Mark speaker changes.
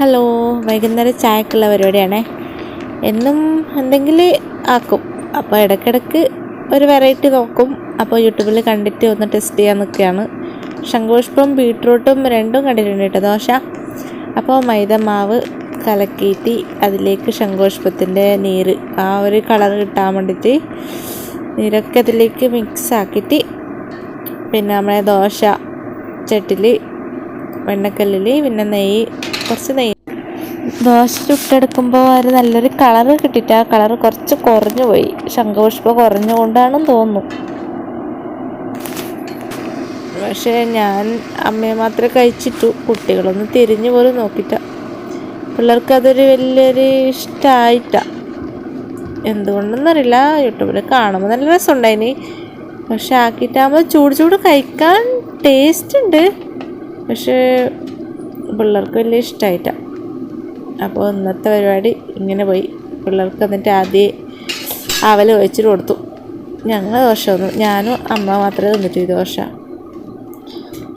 Speaker 1: Hello, വൈകുന്നേരം ചായക്കുള്ള പരിപാടിയാണേ. എന്നും എന്തെങ്കിലും ആക്കും. അപ്പോൾ ഇടയ്ക്കിടയ്ക്ക് ഒരു വെറൈറ്റി നോക്കും. അപ്പോൾ യൂട്യൂബിൽ കണ്ടിട്ട് ഒന്ന് ടെസ്റ്റ് ചെയ്യാൻ നിൽക്കുകയാണ്. ശംഖുപുഷ്പവും ബീട്രൂട്ടും രണ്ടും കണ്ടിട്ടുണ്ട് കേട്ടോ, ദോശ. അപ്പോൾ മൈദ മാവ് കലക്കിയിട്ട് അതിലേക്ക് ശംഖുപുഷ്പത്തിൻ്റെ നീര്, ആ ഒരു കളർ കിട്ടാൻ വേണ്ടിയിട്ട് നീരൊക്കെ അതിലേക്ക് മിക്സ് ആക്കിയിട്ട് പിന്നെ നമ്മളെ ദോശ ചട്ടിൽ വെണ്ണക്കല്ലിൽ പിന്നെ നെയ്യ്, കുറച്ച് നെയ്യ്, ദോശ ചുട്ടെടുക്കുമ്പോൾ ഒരു നല്ലൊരു കളറ് കിട്ടിയിട്ട് ആ കളറ് കുറച്ച് കുറഞ്ഞു പോയി. ശംഖുപുഷ്പം കുറഞ്ഞുകൊണ്ടാണെന്ന് തോന്നുന്നു. പക്ഷേ ഞാൻ അമ്മയെ മാത്രമേ കഴിച്ചിട്ടു. കുട്ടികളൊന്നും തിരിഞ്ഞു പോലും നോക്കിയിട്ട. പിള്ളേർക്ക് അതൊരു വലിയൊരു ഇഷ്ടമായിട്ട. എന്തുകൊണ്ടെന്നറിയില്ല. യൂട്യൂബിൽ കാണുമ്പോൾ നല്ല രസമുണ്ടായിനി. പക്ഷെ ആക്കിയിട്ടാകുമ്പോൾ ചൂട് കഴിക്കാൻ ടേസ്റ്റ് ഉണ്ട്. പക്ഷേ പിള്ളേർക്ക് വലിയ ഇഷ്ടമായിട്ടാണ്. അപ്പോൾ ഇന്നത്തെ പരിപാടി ഇങ്ങനെ പോയി. പിള്ളേർക്ക് എന്നിട്ട് ആദ്യം അവൽ ഒഴിച്ചിട്ട് കൊടുത്തു. ഞങ്ങൾ ദോശ വന്നു. ഞാനും അമ്മ മാത്രമേ തിന്നിട്ടു ഈ ദോശ.